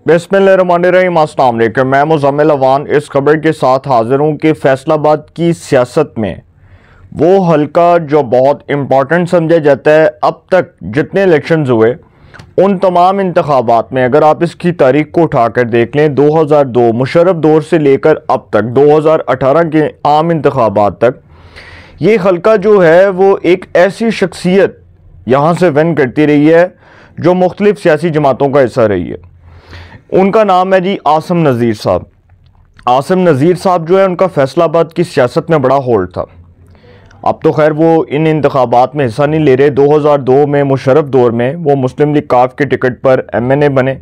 बिस्मिल्लाहिर्रहमानिर्रहीम, अस्सलाम वालेकुम। मैं मुज़म्मिल अवान इस खबर के साथ हाज़िर हूँ कि फैसलाबाद की सियासत में वो हल्का जो बहुत इम्पॉर्टेंट समझा जाता है, अब तक जितने इलेक्शंस हुए उन तमाम इंतखाबात में अगर आप इसकी तारीख को उठाकर देख लें, 2002 मुशर्रफ दौर से लेकर अब तक 2018 के आम इंतखाबात तक, ये हल्का जो है वो एक ऐसी शख्सियत यहाँ से विन करती रही है जो मुख्तलिफ सियासी जमातों का हिस्सा रही है। उनका नाम है जी आसिम नज़ीर साहब। आसिम नज़ीर साहब जो है, उनका फैसलाबाद की सियासत में बड़ा होल्ड था। अब तो खैर वो इन इंतखाबात में हिस्सा नहीं ले रहे। 2002 में मुशर्रफ दौर में वो मुस्लिम लीग काफ के टिकट पर MNA बने।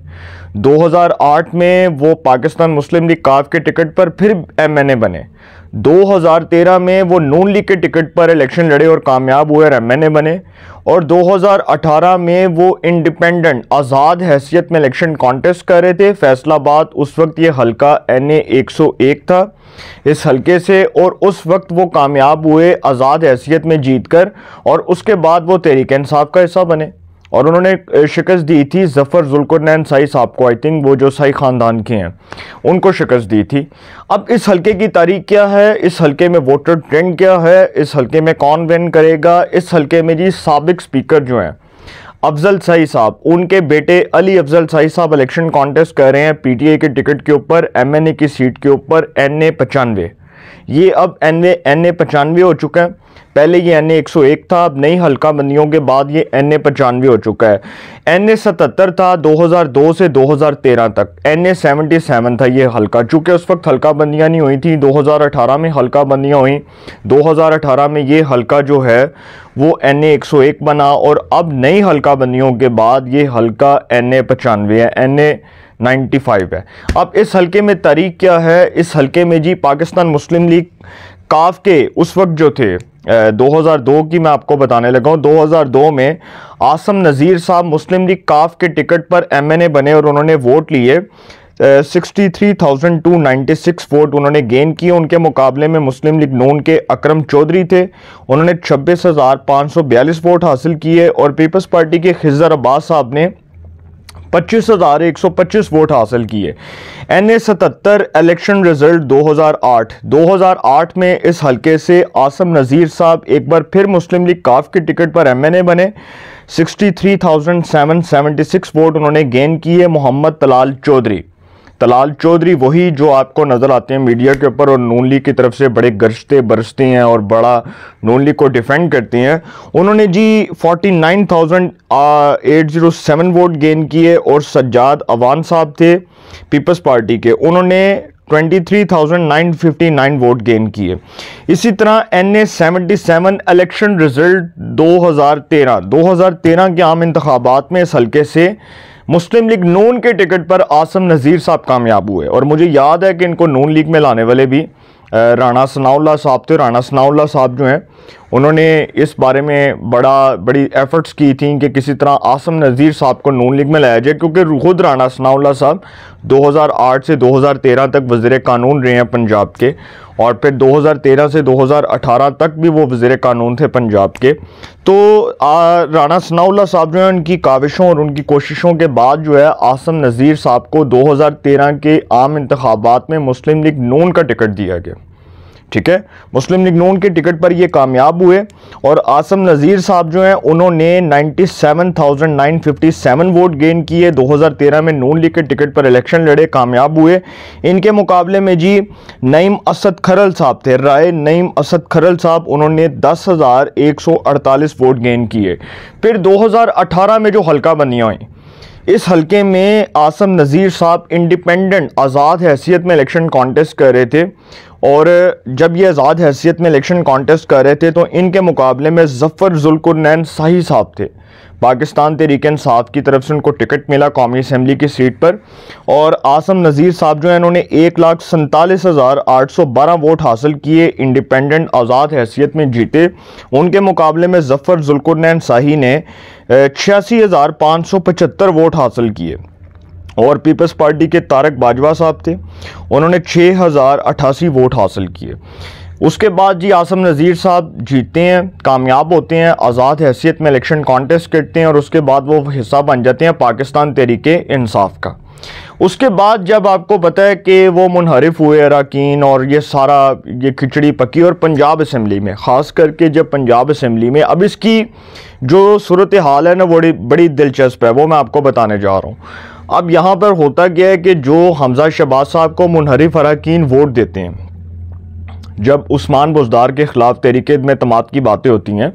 2008 में वो पाकिस्तान मुस्लिम लीग काफ के टिकट पर फिर MNA बने। 2013 में वो नून लीग के टिकट पर इलेक्शन लड़े और कामयाब हुए और MNA बने। और 2018 में वो इंडिपेंडेंट आज़ाद हैसियत में इलेक्शन कॉन्टेस्ट कर रहे थे। फैसलाबाद उस वक्त ये हल्का NA 101 था इस हल्के से, और उस वक्त वो कामयाब हुए आज़ाद हैसियत में जीतकर, और उसके बाद वो तहरीक इंसाफ का हिस्सा बने और उन्होंने शिकस्त दी थी ज़फ़र ज़ुल्करनैन साई साहब को। आई थिंक वो जो साई ख़ानदान के हैं उनको शिकस्त दी थी। अब इस हल्के की तारीख क्या है, इस हल्के में वोटर ट्रेंड क्या है, इस हल्के में कौन विन करेगा। इस हल्के में जी साबिक स्पीकर जो हैं अफजल साई साहब, उनके बेटे अली अफजल साई साहब इलेक्शन कॉन्टेस्ट कर रहे हैं PTI के टिकट के ऊपर, MNA की सीट के ऊपर NA 95। ये अब NA 95 हो चुका है। पहले ये NA 101 था, अब नई हल्का बंदियों के बाद ये NA 95 हो चुका है। NA 77 था 2002 से 2013 तक, NA 77 था ये हल्का। चूँकि उस वक्त हल्का बंदियाँ नहीं हुई थी, 2018 में हल्का बंदियाँ हुई। 2018 में ये हल्का जो है वो NA 101 बना, और अब नई हल्का बंदियों के बाद ये हल्का NA 95 है, NA 95 है। अब इस हल्के में तारीख क्या है, इस हल्के में जी पाकिस्तान मुस्लिम लीग काफ के उस वक्त जो थे 2002 की मैं आपको बताने लगा हूँ। 2002 में आसिम नज़ीर साहब मुस्लिम लीग काफ के टिकट पर MNA बने और उन्होंने वोट लिए 63,296 वोट उन्होंने गेन किए। उनके मुकाबले में मुस्लिम लीग नून के अकरम चौधरी थे, उन्होंने 26,542 वोट हासिल किए, और पीपल्स पार्टी के खिज़र अब्बास साहब ने 25,125 वोट हासिल किए। NA 77 इलेक्शन रिजल्ट 2008 में इस हल्के से आसिम नज़ीर साहब एक बार फिर मुस्लिम लीग काफ के टिकट पर MNA बने। 63,776 वोट उन्होंने गेन किए। मोहम्मद तलाल चौधरी वही जो आपको नज़र आते हैं मीडिया के ऊपर और नून लीग की तरफ से बड़े गरजते बरसते हैं और बड़ा नून लीग को डिफेंड करते हैं, उन्होंने जी 49,807 वोट गेन किए। और सज्जाद अवान साहब थे पीपल्स पार्टी के, उन्होंने 23,959 वोट गेन किए। इसी तरह NA 77 इलेक्शन रिजल्ट 2013 के आम इंतखाबात में इस हल्के से मुस्लिम लीग नून के टिकट पर आसिम नज़ीर साहब कामयाब हुए। और मुझे याद है कि इनको नून लीग में लाने वाले भी राणा सनाउल्लाह साहब थे। राणा सनाउल्लाह साहब जो हैं उन्होंने इस बारे में बड़ी एफर्ट्स की थी कि किसी तरह आसिम नज़ीर साहब को नून लीग में लाया जाए, क्योंकि खुद राणा सनाउल्लाह साहब 2008 से 2013 तक वज़ीर कानून रहे हैं पंजाब के, और फिर 2013 से 2018 तक भी वो वज़ीर कानून थे पंजाब के। तो राणा सनाउल्लाह साहब जो है, उनकी काविशों और उनकी कोशिशों के बाद जो है आसिम नज़ीर साहब को 2013 के आम इंतखाबात में मुस्लिम लीग नून का टिकट दिया गया। ठीक है, मुस्लिम लीग नून के टिकट पर ये कामयाब हुए, और आसिम नज़ीर साहब जो हैं उन्होंने 97,957 वोट गेन किए। 2013 में नून लीग के टिकट पर इलेक्शन लड़े, कामयाब हुए। इनके मुकाबले में जी नईम असद खरल साहब थे, नईम असद खरल साहब, उन्होंने 10,148 वोट गेन किए। फिर 2018 में जो हल्का बनियाँ हुई, इस हल्के में आसिम नज़ीर साहब इंडिपेंडेंट आज़ाद हैसियत में इलेक्शन कॉन्टेस्ट कर रहे थे, और जब ये आज़ाद हैसियत में इलेक्शन कॉन्टेस्ट कर रहे थे तो इनके मुकाबले में ज़फ़र ज़ुल्करनैन साई साहब थे। पाकिस्तान तहरीक इंसाफ की तरफ से उनको टिकट मिला कौमी असम्बली की सीट पर, और आसिम नज़ीर साहब जो है इन्होंने 1,47,812 वोट हासिल किए, इंडिपेंडेंट आज़ाद हैसियत में जीते। उनके मुकाबले में ज़फ़र ज़ुल्करनैन साही ने 86,575 वोट हासिल किए। और पीपल्स पार्टी के तारक बाजवा साहब थे, उन्होंने 6,088 वोट हासिल किए। उसके बाद जी आसिम नज़ीर साहब जीतते हैं, कामयाब होते हैं, आज़ाद हैसियत में इलेक्शन कॉन्टेस्ट करते हैं, और उसके बाद वो हिस्सा बन जाते हैं पाकिस्तान तहरीक इंसाफ का। उसके बाद जब आपको पता है कि वो मुनहरिफ हुए अरकान और ये सारा ये खिचड़ी पकी, और पंजाब असम्बली में ख़ास करके जब पंजाब असम्बली में अब इसकी जो सूरत हाल है ना बड़ी बड़ी दिलचस्प है, वो मैं आपको बताने जा रहा हूँ। अब यहाँ पर होता क्या है कि जो हमजा शहबाज साहब को मुनहरिफ अरकान वोट देते हैं, जब उस्मान बुज़दार के ख़िलाफ़ तहरीक एतमाद की बातें होती हैं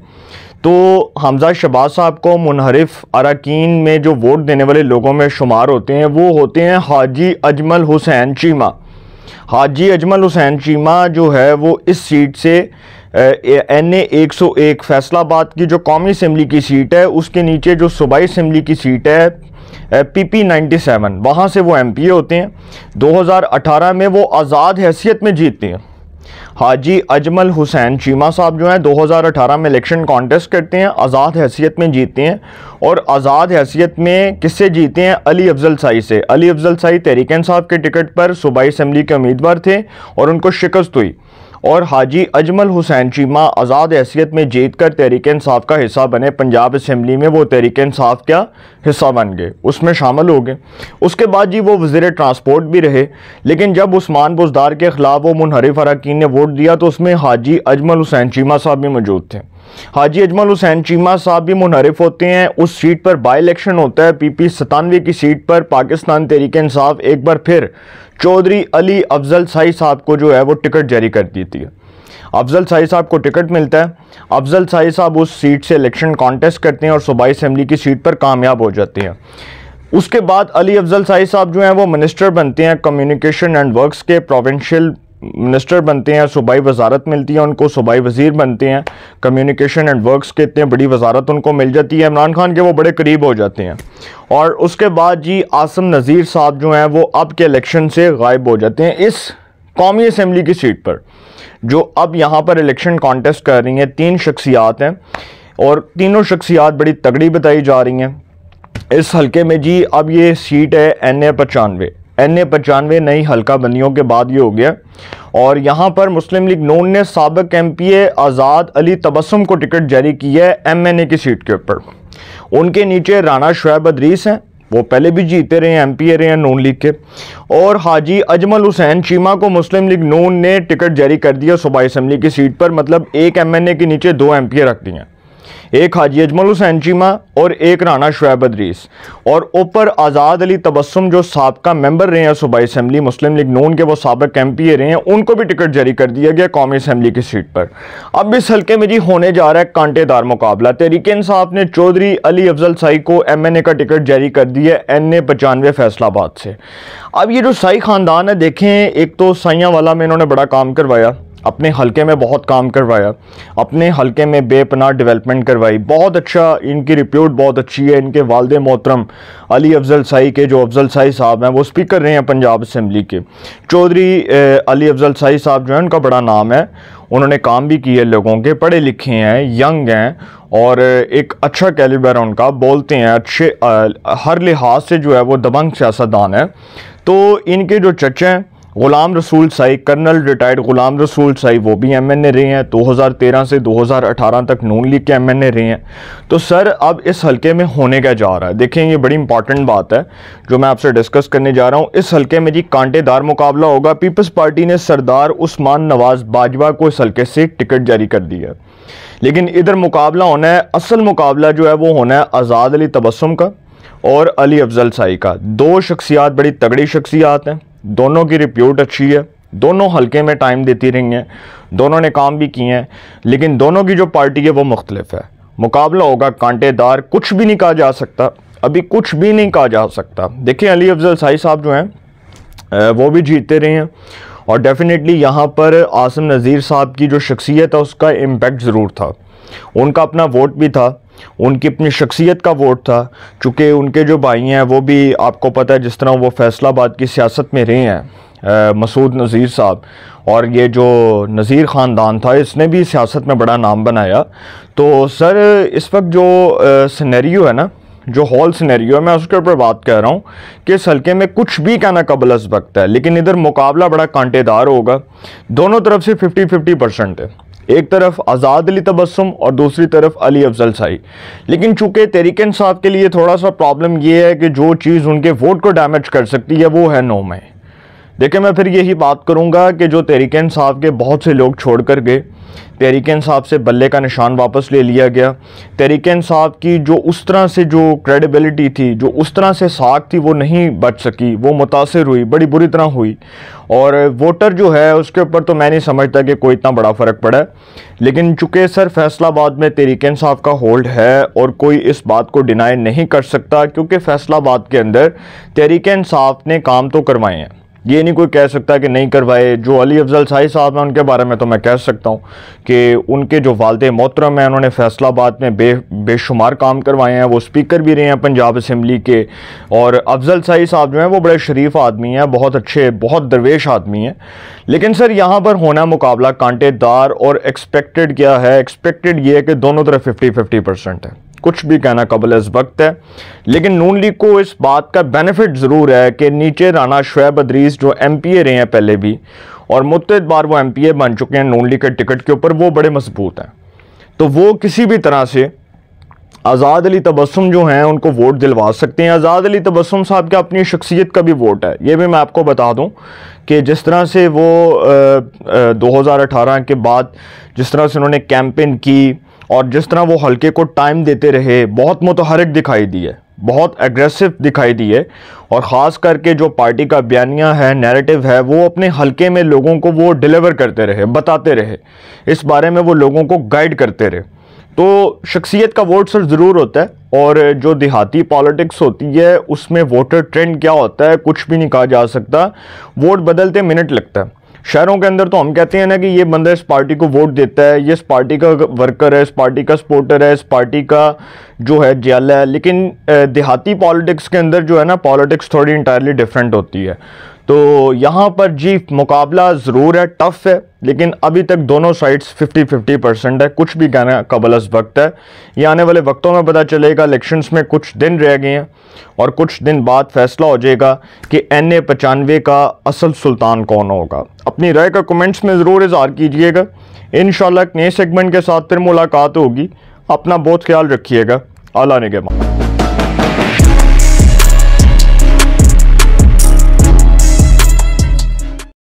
तो हमजा शहबाज साहब को मुनहरिफ अरकान में जो वोट देने वाले लोगों में शुमार होते हैं वो होते हैं हाजी अजमल हुसैन चीमा। हाजी अजमल हुसैन चीमा जो है वो इस सीट से NA 101 फैसलाबाद की जो कौमी असम्बली की सीट है उसके नीचे जो सूबाई असम्बली की सीट है PP 97, वहाँ से वो MP होते हैं। 2018 में वो आज़ाद हैसियत में जीतते हैं। हाजी अजमल हुसैन चीमा साहब जो हैं 2018 में इलेक्शन कॉन्टेस्ट करते हैं, आज़ाद हैसियत में जीतते हैं। और आज़ाद हैसियत में किससे जीते हैं? अली अफजल साई से। अली अफजल साई तहरीक इंसाफ के टिकट पर सूबाई असम्बली के उम्मीदवार थे और उनको शिकस्त हुई, और हाजी अजमल हुसैन चीमा आज़ाद हैसियत में जीत कर तहरीक इंसाफ का हिस्सा बने। पंजाब असम्बली में वो तहरीक इंसाफ का हिस्सा बन गए, उसमें शामिल हो गए। उसके बाद जी वो वज़ीर ट्रांसपोर्ट भी रहे, लेकिन जब उस्मान बुज़दार के ख़िलाफ़ वो मुनहरिफ अरकान ने वोट दिया तो उसमें हाजी अजमल हुसैन चीमा साहब भी मौजूद थे। हाजी अजमल हुसैन चीमा साहब भी मुनहरिफ होते हैं। उस सीट पर बाई इलेक्शन होता है, PP 97 की सीट पर पाकिस्तान तहरीक इंसाफ एक बार फिर चौधरी अली अफजल साई साहब को जो है वो टिकट जारी कर देती है। अफजल साई साहब को टिकट मिलता है। अफजल साई साहब उस सीट से इलेक्शन कॉन्टेस्ट करते हैं और सूबाई असम्बली की सीट पर कामयाब हो जाते हैं। उसके बाद अली अफजल साई साहब जो हैं वो मिनिस्टर बनते हैं, कम्युनिकेशन एंड वर्क्स के प्रोविंशियल मिनिस्टर बनते हैं। सूबाई वजारत मिलती है उनको, सूबाई वज़ीर बनते हैं। कम्युनिकेशन एंड वर्क्स के इतने बड़ी वजारत उनको मिल जाती है, इमरान खान के वो बड़े करीब हो जाते हैं। और उसके बाद जी आसिम नज़ीर साहब जो हैं वो अब के इलेक्शन से गायब हो जाते हैं इस कौमी असम्बली की सीट पर। जो अब यहाँ पर इलेक्शन कॉन्टेस्ट कर रही हैं 3 शख्सियात हैं और तीनों शख्सियात बड़ी तगड़ी बताई जा रही हैं इस हल्के में जी। अब ये सीट है NA 95 नई हल्का बंदियों के बाद ये हो गया। और यहाँ पर मुस्लिम लीग नून ने साबिक MPA आज़ाद अली तबस्सुम को टिकट जारी किया है MNA की सीट के ऊपर। उनके नीचे राना शुएब अदरीस हैं, वो पहले भी जीते रहे हैं, MPA रहे हैं नून लीग के। और हाजी अजमल हुसैन चीमा को मुस्लिम लीग नून ने टिकट जारी कर दिया सूबाई असम्बली की सीट पर, मतलब एक MNA के नीचे 2 MPA रख दिए, एक हाजी अजमल हुसैन चीमा और एक राना शुएब अदरीस। और ऊपर आज़ाद अली तबस्सुम जो साबका मेंबर रहे हैं सूबाई असम्बली मुस्लिम लीग नून के, वो साबिक MPA रहे हैं, उनको भी टिकट जारी कर दिया गया कौमी असम्बली की सीट पर। अब इस हल्के में जी होने जा रहा है कांटेदार मुकाबला। तहरीक इंसाफ ने चौधरी अली अफजल साई को MNA का टिकट जारी कर दिया NA 95 फैसलाबाद से। अब ये जो साई ख़ानदान है, देखें, एक तो साइयाँ वाला में इन्होंने बड़ा काम करवाया, अपने हलके में बहुत काम करवाया, अपने हलके में बेपनाह डेवलपमेंट करवाई, बहुत अच्छा, इनकी रिप्यूट बहुत अच्छी है। इनके वालिद मोहतरम अली अफजल साई के जो अफजल साई साहब हैं वो स्पीकर रहे हैं पंजाब असम्बली के। चौधरी अली अफजल साई साहब जो है उनका बड़ा नाम है, उन्होंने काम भी किए लोगों के, पढ़े लिखे हैं, यंग हैं और एक अच्छा कैलिबर है उनका, बोलते हैं अच्छे, हर लिहाज से जो है वो दबंग सियासतदान है। तो इनके जो चचे हैं गुलाम रसूल साई, कर्नल रिटायर्ड गुलाम रसूल साई, वो भी MNA रहे हैं। 2013 से 2018 तक नून लीग के MNA रहे हैं। तो सर अब इस हलके में होने क्या जा रहा है, देखें, ये बड़ी इंपॉर्टेंट बात है जो मैं आपसे डिस्कस करने जा रहा हूँ। इस हलके में जी कांटेदार मुकाबला होगा। पीपल्स पार्टी ने सरदार उस्मान नवाज बाजवा को इस हलके से टिकट जारी कर दिया है, लेकिन इधर मुकाबला होना है, असल मुकाबला जो है वो होना है आज़ाद अली तबस्सुम का और अली अफजल साई का। 2 शख्सियात बड़ी तगड़ी शख्सियात हैं, दोनों की रिप्यूट अच्छी है, दोनों हल्के में टाइम देती रही हैं, दोनों ने काम भी किए हैं, लेकिन दोनों की जो पार्टी है वो मुख्तलिफ है। मुकाबला होगा कांटेदार, कुछ भी नहीं कहा जा सकता, अभी कुछ भी नहीं कहा जा सकता। देखिए अली अफजल साई साहब जो हैं वो भी जीतते रहे हैं और डेफिनेटली यहाँ पर आसिम नज़ीर साहब की जो शख्सियत है उसका इम्पेक्ट ज़रूर था, उनका अपना वोट भी था, उनकी अपनी शख्सियत का वोट था। चूँकि उनके जो भाई हैं वो भी आपको पता है जिस तरह वो फैसलाबाद की सियासत में रहे हैं, मसूद नज़ीर साहब, और ये जो नज़ीर ख़ानदान था इसने भी सियासत में बड़ा नाम बनाया। तो सर इस वक्त जो सिनेरियो है ना, जो हॉल सिनेरियो है, मैं उसके ऊपर बात कर रहा हूँ कि इस हल्के में कुछ भी कहना कबल अज़ वक्त है, लेकिन इधर मुकाबला बड़ा कांटेदार होगा। दोनों तरफ से 50-50% है, एक तरफ आज़ाद अली तबस्सुम और दूसरी तरफ अली अफजल शाही। लेकिन चूंकि तहरीक इंसाफ के लिए थोड़ा सा प्रॉब्लम ये है कि जो चीज़ उनके वोट को डैमेज कर सकती है वो है 9 मई। देखिए, मैं फिर यही बात करूंगा कि जो तहरीक इंसाफ के बहुत से लोग छोड़ कर गए, तहरीक इंसाफ से बल्ले का निशान वापस ले लिया गया, तहरीक इंसाफ की जो उस तरह से जो क्रेडिबिलिटी थी, जो उस तरह से साख थी, वो नहीं बच सकी, वो मुतासिर हुई, बड़ी बुरी तरह हुई। और वोटर जो है उसके ऊपर तो मैं नहीं समझता कि कोई इतना बड़ा फ़र्क पड़ा है। लेकिन चूँकि सर फैसलाबाद में तहरीक इंसाफ का होल्ड है और कोई इस बात को डिनाई नहीं कर सकता, क्योंकि फैसलाबाद के अंदर तहरीक इंसाफ ने काम तो करवाए हैं, ये नहीं कोई कह सकता कि नहीं करवाए। जो अली अफजल शाही साहब हैं उनके बारे में तो मैं कह सकता हूँ कि उनके जो वालिद मोहतरम हैं उन्होंने फैसलाबाद में बेशुमार काम करवाए हैं, वो स्पीकर भी रहे हैं पंजाब असम्बली के। और अफजल शाही साहब जो हैं वो बड़े शरीफ आदमी हैं, बहुत अच्छे, बहुत दरवेश आदमी हैं। लेकिन सर यहाँ पर होना मुकाबला कांटेदार, और एक्सपेक्टेड क्या है? एक्सपेक्टेड ये है कि दोनों तरफ 50-50% है। कुछ भी कहना कबल इस वक्त है, लेकिन नून लीग को इस बात का बेनिफिट ज़रूर है कि नीचे राना शुएब अदरीस जो MPA रहे हैं पहले भी, और मुतअद्दिद बार वो MPA बन चुके हैं नून लीग के टिकट के ऊपर, वो बड़े मजबूत हैं। तो वो किसी भी तरह से आज़ाद अली तबस्सुम जो हैं उनको वोट दिलवा सकते हैं। आज़ाद अली तबस्सुम साहब का अपनी शख्सियत का भी वोट है, ये भी मैं आपको बता दूं कि जिस तरह से वो 2018 के बाद जिस तरह से उन्होंने कैंपेन की और जिस तरह वो हल्के को टाइम देते रहे, बहुत मुतहरिक दिखाई दी है, बहुत एग्रेसिव दिखाई दी है। और ख़ास करके जो पार्टी का बयानिया है, नैरेटिव है, वो अपने हल्के में लोगों को वो डिलीवर करते रहे, बताते रहे, इस बारे में वो लोगों को गाइड करते रहे। तो शख्सियत का वोट सर ज़रूर होता है। और जो देहाती पॉलिटिक्स होती है उसमें वोटर ट्रेंड क्या होता है कुछ भी नहीं कहा जा सकता, वोट बदलते मिनट लगता है। शहरों के अंदर तो हम कहते हैं ना कि ये बंदा इस पार्टी को वोट देता है, ये इस पार्टी का वर्कर है, इस पार्टी का सपोर्टर है, इस पार्टी का जो है जियाला है। लेकिन देहाती पॉलिटिक्स के अंदर जो है ना, पॉलिटिक्स थोड़ी इंटायरली डिफरेंट होती है। तो यहाँ पर जी मुकाबला ज़रूर है, टफ है, लेकिन अभी तक दोनों साइड्स 50-50% है। कुछ भी कहना कबल अज़ वक्त है, ये आने वाले वक्तों में पता चलेगा। इलेक्शंस में कुछ दिन रह गए हैं और कुछ दिन बाद फैसला हो जाएगा कि NA-95 का असल सुल्तान कौन होगा। अपनी राय का कमेंट्स में ज़रूर इज़हार कीजिएगा। इंशाल्लाह एक नए सेगमेंट के साथ फिर मुलाकात होगी। अपना बहुत ख्याल रखिएगा। अल्लाह निगहबान।